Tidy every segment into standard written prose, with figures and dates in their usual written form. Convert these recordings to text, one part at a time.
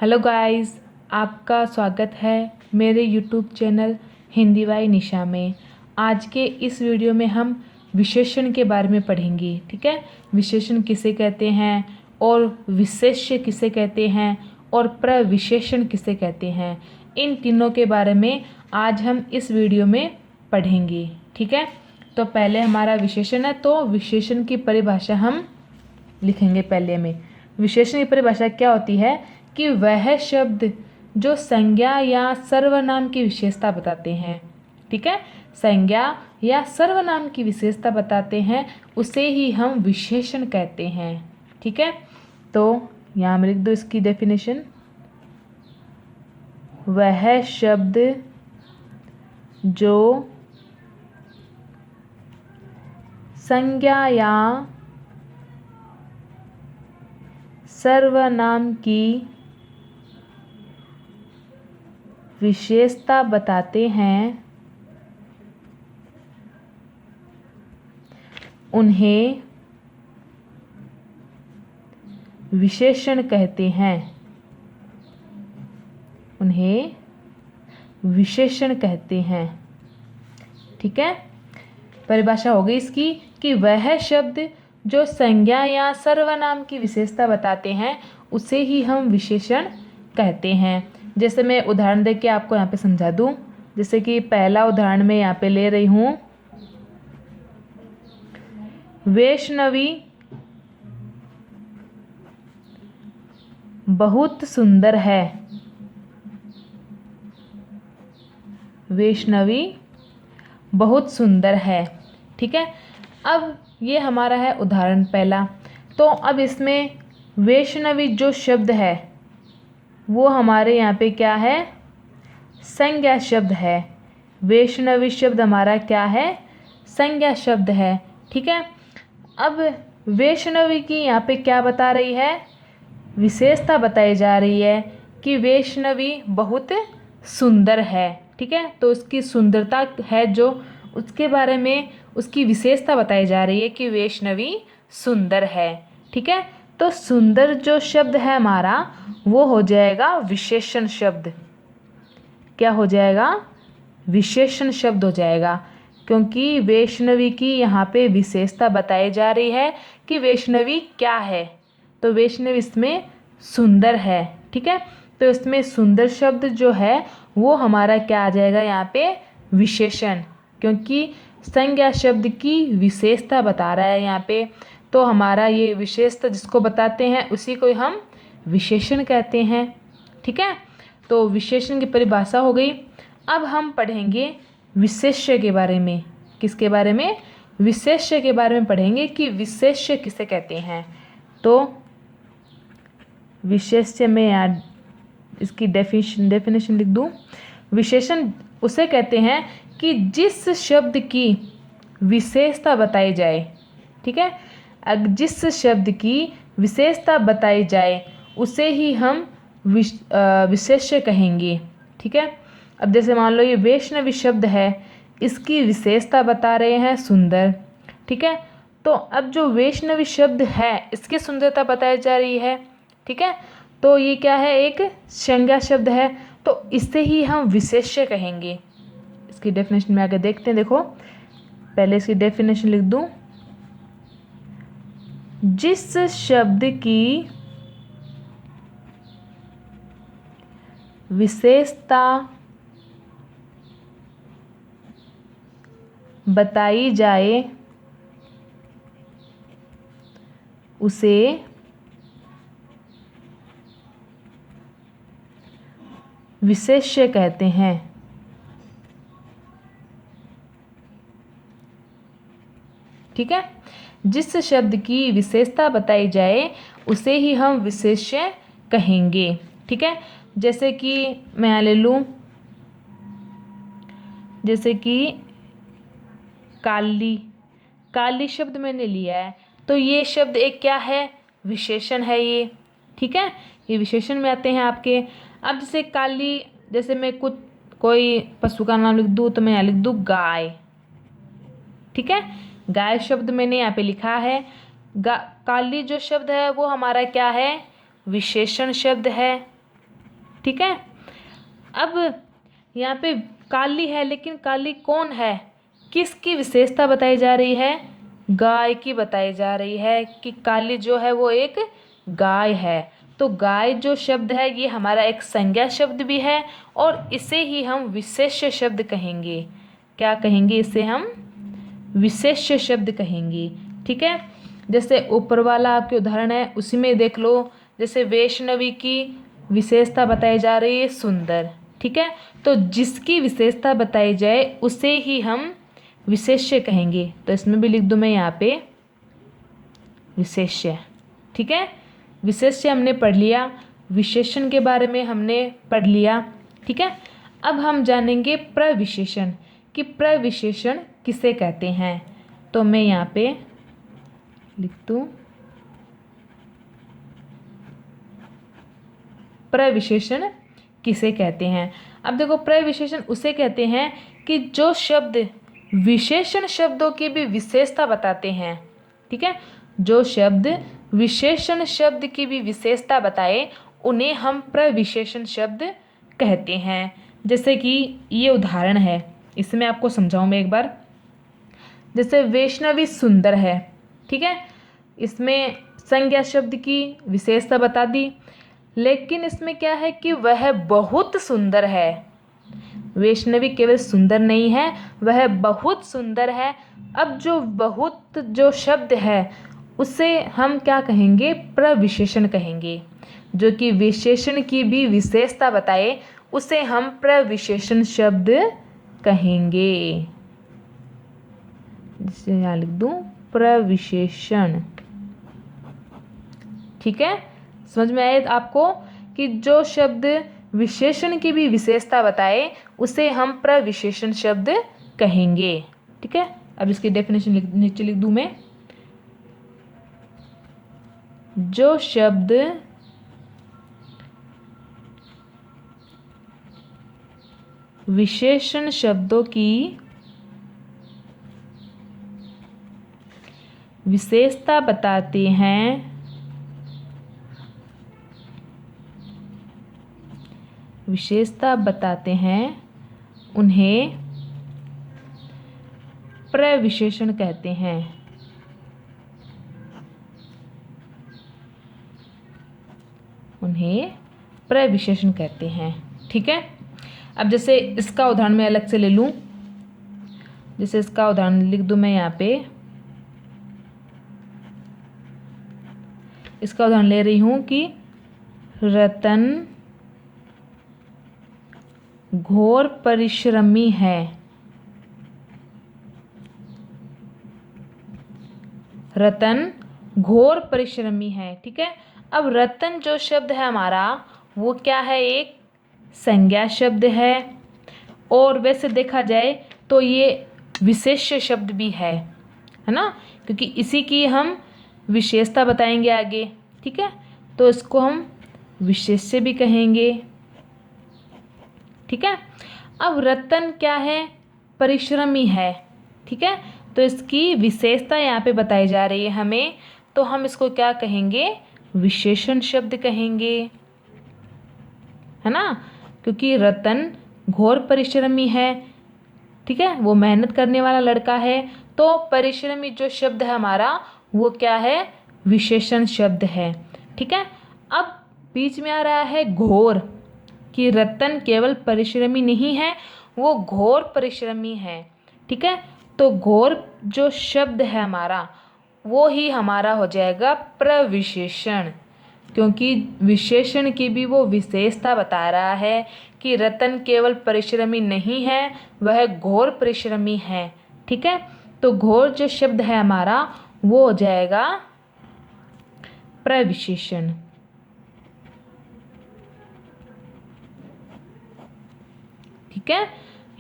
Hello guys, आपका स्वागत है मेरे यूट्यूब चैनल हिंदी बाय निशा में। आज के इस वीडियो में हम विशेषण के बारे में पढ़ेंगे। ठीक है, विशेषण किसे कहते हैं और विशेष्य किसे कहते हैं और प्रविशेषण किसे कहते हैं, इन तीनों के बारे में आज हम इस वीडियो में पढ़ेंगे। ठीक है, तो पहले हमारा विशेषण है, तो विशेषण की परिभाषा हम लिखेंगे। पहले में विशेषण की परिभाषा क्या होती है कि वह शब्द जो संज्ञा या सर्वनाम की विशेषता बताते हैं। ठीक है, संज्ञा या सर्वनाम की विशेषता बताते हैं उसे ही हम विशेषण कहते हैं। ठीक है, तो यहाँ में लिख दो इसकी डेफिनेशन। वह शब्द जो संज्ञा या सर्वनाम की विशेषता बताते हैं उन्हें विशेषण कहते हैं। उन्हें विशेषण कहते हैं। ठीक है, परिभाषा हो गई इसकी कि वह शब्द जो संज्ञा या सर्वनाम की विशेषता बताते हैं उसे ही हम विशेषण कहते हैं। जैसे मैं उदाहरण देके आपको यहाँ पे समझा दूँ। जैसे कि पहला उदाहरण मैं यहाँ पे ले रही हूँ, वैष्णवी बहुत सुंदर है। वैष्णवी बहुत सुंदर है। ठीक है, अब ये हमारा है उदाहरण पहला। तो अब इसमें वैष्णवी जो शब्द है वो हमारे यहाँ पे क्या है, संज्ञा शब्द है। वैष्णवी शब्द हमारा क्या है, संज्ञा शब्द है। ठीक है, अब वैष्णवी की यहाँ पे क्या बता रही है, विशेषता बताई जा रही है कि वैष्णवी बहुत सुंदर है। ठीक है, तो उसकी सुंदरता है जो, उसके बारे में उसकी विशेषता बताई जा रही है कि वैष्णवी सुंदर है। ठीक है, तो सुंदर जो शब्द है हमारा वो हो जाएगा विशेषण शब्द। क्या हो जाएगा, विशेषण शब्द हो जाएगा, क्योंकि वैष्णवी की यहाँ पे विशेषता बताई जा रही है कि वैष्णवी क्या है, तो वैष्णवी इसमें सुंदर है। ठीक है, तो इसमें सुंदर शब्द जो है वो हमारा क्या आ जाएगा यहाँ पे, विशेषण, क्योंकि संज्ञा शब्द की विशेषता बता रहा है यहाँ पे। तो हमारा ये विशेषता जिसको बताते हैं उसी को हम विशेषण कहते हैं। ठीक है, तो विशेषण की परिभाषा हो गई। अब हम पढ़ेंगे विशेष्य के बारे में। किसके बारे में, विशेष्य के बारे में पढ़ेंगे कि विशेष्य किसे कहते हैं। तो विशेष्य में यार इसकी डेफिनेशन लिख दूँ। विशेषण उसे कहते हैं कि जिस शब्द की विशेषता बताई जाए। ठीक है, जिस शब्द की विशेषता बताई जाए उसे ही हम विशेष्य कहेंगे। ठीक है, अब जैसे मान लो ये वैष्णवी शब्द है, इसकी विशेषता बता रहे हैं सुंदर। ठीक है, तो अब जो वैष्णवी शब्द है इसकी सुंदरता बताई जा रही है। ठीक है, तो ये क्या है, एक संज्ञा शब्द है, तो इसे ही हम विशेष्य कहेंगे। इसकी डेफिनेशन में आगे देखते हैं। देखो, पहले इसकी डेफिनेशन लिख दूं। जिस शब्द की विशेषता बताई जाए उसे विशेष्य कहते हैं। ठीक है, जिस शब्द की विशेषता बताई जाए उसे ही हम विशेष्य कहेंगे। ठीक है, जैसे कि मैं ले लूँ, जैसे कि काली। काली शब्द मैंने लिया है, तो ये शब्द एक क्या है, विशेषण है ये। ठीक है, ये विशेषण में आते हैं आपके। अब जैसे काली, जैसे मैं कोई पशु का नाम लिख दूँ तो मैं यहाँ लिख दूँ गाय। ठीक है, गाय शब्द मैंने यहाँ पे लिखा है। काली जो शब्द है वो हमारा क्या है, विशेषण शब्द है। ठीक है। अब यहाँ पे काली है, लेकिन काली कौन है, किसकी विशेषता बताई जा रही है, गाय की बताई जा रही है कि काली जो है वो एक गाय है। तो गाय जो शब्द है ये हमारा एक संज्ञा शब्द भी है और इसे ही हम विशेष्य शब्द कहेंगे। क्या कहेंगे, इसे हम विशेष्य शब्द कहेंगे। ठीक है, जैसे ऊपर वाला आपके उदाहरण है उसी में देख लो, जैसे वैष्णवी की विशेषता बताई जा रही है सुंदर। ठीक है, तो जिसकी विशेषता बताई जाए उसे ही हम विशेष्य कहेंगे। तो इसमें भी लिख दूं मैं यहाँ पे विशेष्य। ठीक है, विशेष्य हमने पढ़ लिया, विशेषण के बारे में हमने पढ़ लिया। ठीक है, अब हम जानेंगे प्रविशेषण कि प्रविशेषण किसे कहते हैं। तो मैं यहाँ पे लिख दूं प्रविशेषण किसे कहते हैं। अब देखो, प्रविशेषण उसे कहते हैं कि जो शब्द विशेषण शब्दों की भी विशेषता बताते हैं। ठीक है, जो शब्द विशेषण शब्द की भी विशेषता बताए उन्हें हम प्रविशेषण शब्द कहते हैं। जैसे कि ये उदाहरण है, इसमें आपको समझाऊं मैं एक बार। जैसे वैष्णवी सुंदर है, ठीक है, इसमें संज्ञा शब्द की विशेषता बता दी, लेकिन इसमें क्या है कि वह बहुत सुंदर है। वैष्णवी केवल सुंदर नहीं है, वह बहुत सुंदर है। अब जो बहुत जो शब्द है उसे हम क्या कहेंगे, प्रविशेषण कहेंगे। जो कि विशेषण की भी विशेषता बताए उसे हम प्रविशेषण शब्द कहेंगे। जिसे यहाँ लिख दूं प्रविशेषण। ठीक है, समझ में आए आपको कि जो शब्द विशेषण की भी विशेषता बताए उसे हम प्रविशेषण शब्द कहेंगे। ठीक है, अब इसकी डेफिनेशन नीचे लिख दूं मैं। जो शब्द विशेषण शब्दों की विशेषता बताते हैं उन्हें प्रविशेषण कहते हैं। ठीक है, अब जैसे इसका उदाहरण मैं अलग से ले लूं। जैसे इसका उदाहरण लिख दूं मैं यहाँ पे। इसका उदाहरण ले रही हूं कि रतन घोर परिश्रमी है। रतन घोर परिश्रमी है। ठीक है, अब रतन जो शब्द है हमारा वो क्या है, एक संज्ञा शब्द है और वैसे देखा जाए तो ये विशेष्य शब्द भी है ना, क्योंकि इसी की हम विशेषता बताएंगे आगे। ठीक है, तो इसको हम विशेष्य भी कहेंगे। ठीक है, अब रतन क्या है, परिश्रमी है। ठीक है, तो इसकी विशेषता यहाँ पे बताई जा रही है हमें, तो हम इसको क्या कहेंगे, विशेषण शब्द कहेंगे, है ना, क्योंकि रतन घोर परिश्रमी है। ठीक है, वो मेहनत करने वाला लड़का है, तो परिश्रमी जो शब्द है हमारा वो क्या है, विशेषण शब्द है। ठीक है, अब बीच में आ रहा है घोर, कि रतन केवल परिश्रमी नहीं है, वो घोर परिश्रमी है। ठीक है, तो घोर जो शब्द है हमारा वो ही हमारा हो जाएगा प्रविशेषण, क्योंकि विशेषण की भी वो विशेषता बता रहा है कि रतन केवल परिश्रमी नहीं है, वह घोर परिश्रमी है। ठीक है, तो घोर जो शब्द है हमारा वो हो जाएगा प्रविशेषण। ठीक है,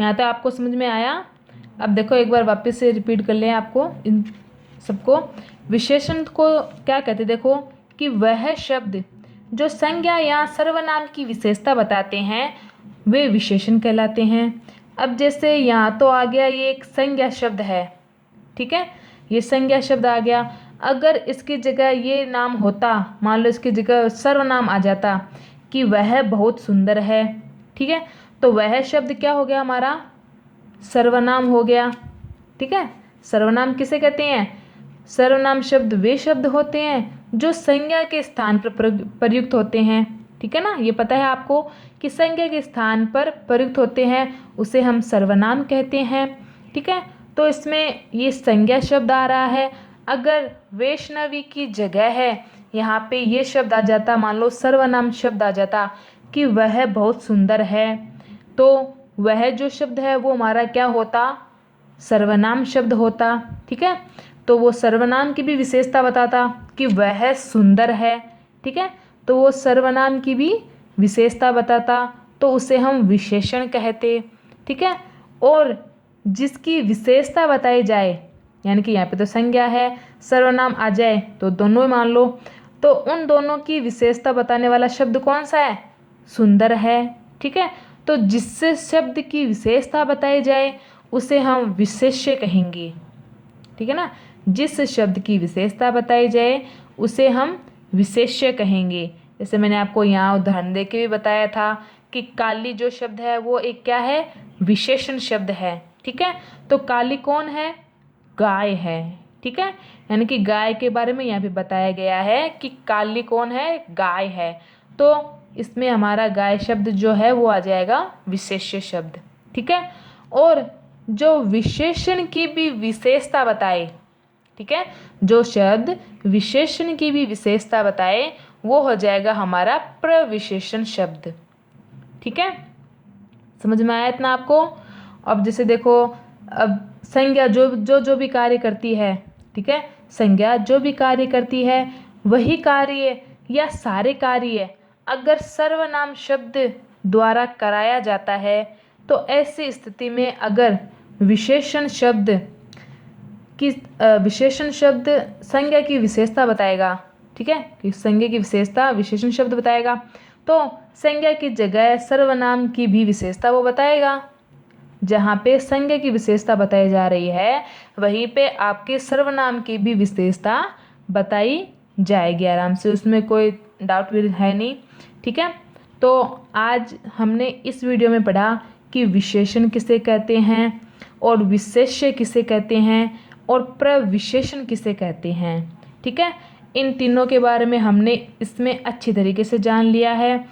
यहाँ तक आपको समझ में आया। अब देखो एक बार वापस से रिपीट कर लें आपको इन सबको। विशेषण को क्या कहते हैं, देखो कि वह शब्द जो संज्ञा या सर्वनाम की विशेषता बताते हैं वे विशेषण कहलाते हैं। अब जैसे यहाँ तो आ गया, ये एक संज्ञा शब्द है। ठीक है, ये संज्ञा शब्द आ गया। अगर इसकी जगह ये नाम होता, मान लो इसकी जगह सर्वनाम आ जाता कि वह बहुत सुंदर है। ठीक है, तो वह शब्द क्या हो गया हमारा, सर्वनाम हो गया। ठीक है, सर्वनाम किसे कहते हैं, सर्वनाम शब्द वे शब्द होते हैं जो संज्ञा के स्थान पर प्रयुक्त होते हैं। ठीक है ना, ये पता है आपको कि संज्ञा के स्थान पर प्रयुक्त होते हैं उसे हम सर्वनाम कहते हैं। ठीक है, तो इसमें ये संज्ञा शब्द आ रहा है। अगर वैष्णवी की जगह है यहाँ पे ये शब्द आ जाता, मान लो सर्वनाम शब्द आ जाता कि वह बहुत सुंदर है, तो वह जो शब्द है वो हमारा क्या होता, सर्वनाम शब्द होता। ठीक है, तो वो सर्वनाम की भी विशेषता बताता कि वह सुंदर है। ठीक है, तो वो सर्वनाम की भी विशेषता बताता, तो उसे हम विशेषण कहते। ठीक है, और जिसकी विशेषता बताई जाए, यानी कि यहाँ पे तो संज्ञा है, सर्वनाम आ जाए तो दोनों मान लो, तो उन दोनों की विशेषता बताने वाला शब्द कौन सा है, सुंदर है। ठीक है, तो जिससे शब्द की विशेषता बताई जाए उसे हम विशेष्य कहेंगे। ठीक है ना, जिस शब्द की विशेषता बताई जाए उसे हम विशेष्य कहेंगे। जैसे मैंने आपको यहाँ उदाहरण दे के भी बताया था कि काली जो शब्द है वो एक क्या है, विशेषण शब्द है। ठीक है, तो काली कौन है, गाय है। ठीक है, यानी कि गाय के बारे में यहाँ पे बताया गया है कि काली कौन है, गाय है। तो इसमें हमारा गाय शब्द जो है वो आ जाएगा विशेष्य शब्द। ठीक है, और जो विशेषण की भी विशेषता बताए, ठीक है, जो शब्द विशेषण की भी विशेषता बताए वो हो जाएगा हमारा प्रविशेषण शब्द। ठीक है, समझ में आया इतना आपको। अब जैसे देखो, अब संज्ञा जो भी कार्य करती है, ठीक है, संज्ञा जो भी कार्य करती है वही कार्य या सारे कार्य अगर सर्वनाम शब्द द्वारा कराया जाता है, तो ऐसी स्थिति में अगर विशेषण शब्द संज्ञा की विशेषता बताएगा, ठीक है, कि संज्ञा की विशेषता विशेषण शब्द बताएगा, तो संज्ञा की जगह सर्वनाम की भी विशेषता वो बताएगा। जहाँ पे संज्ञा की विशेषता बताई जा रही है वहीं पे आपके सर्वनाम की भी विशेषता बताई जाएगी आराम से, उसमें कोई डाउट भी है नहीं। ठीक है, तो आज हमने इस वीडियो में पढ़ा कि विशेषण किसे कहते हैं और विशेष्य किसे कहते हैं और प्रविशेषण किसे कहते हैं। ठीक है, इन तीनों के बारे में हमने इसमें अच्छी तरीके से जान लिया है।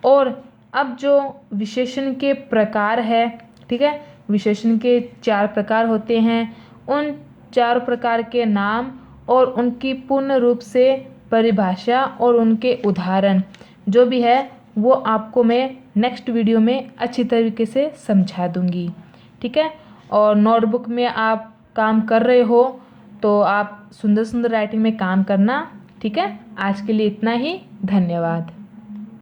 और अब जो विशेषण के प्रकार है, ठीक है, विशेषण के 4 प्रकार होते हैं, उन 4 प्रकार के नाम और उनकी पूर्ण रूप से परिभाषा और उनके उदाहरण जो भी है वो आपको मैं नेक्स्ट वीडियो में अच्छी तरीके से समझा दूंगी। ठीक है, और नोटबुक में आप काम कर रहे हो तो आप सुंदर सुंदर राइटिंग में काम करना। ठीक है, आज के लिए इतना ही, धन्यवाद।